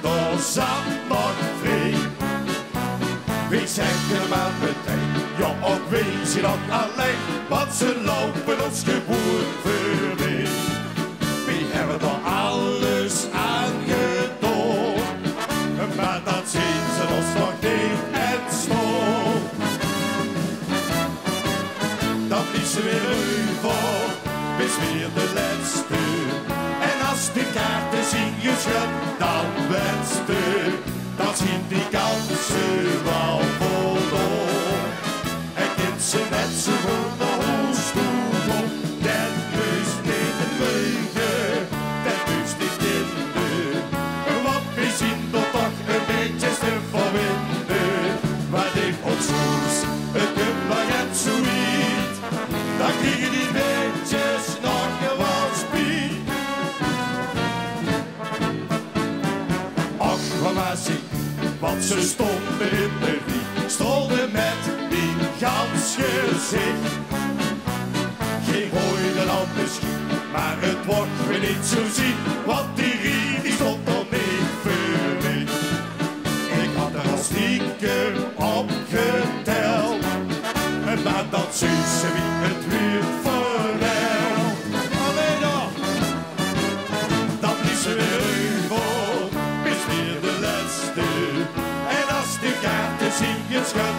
daar zat nog vrij. Wie zeggen maar meteen, ja ook wees je nog alleen, want ze lopen ons gewoon voorbij. We hebben er alles aan gedaan, maar dat zien ze ons nog niet en stoor. Dan is ze weer over, is weer de laatste. En als de kaarten zien je schut, dan wenste, dan zien die kansen wel voldoen. En kind ze net zo goed naar ons toe op. Dat is niet een leugen, dat is niet kinder. Want we zien er toch een beetje te verwinden. Wat ik ons soms het kummerget zo niet, dan krijgen die beetjes nog gewoon spiet. Och, wat was ik, want ze stonden in de rie, stolden met die gans gezicht. Geen gooide al misschien, maar het wordt weer niet zo zien, want die rie die stond er niet voor mij. Ik had er al stiekem op geteld, maar dat zus ze wie het weer vooral. Alleen nog, dat blies ze weer over, is weer de laatste. En als de kaarten zien je schat,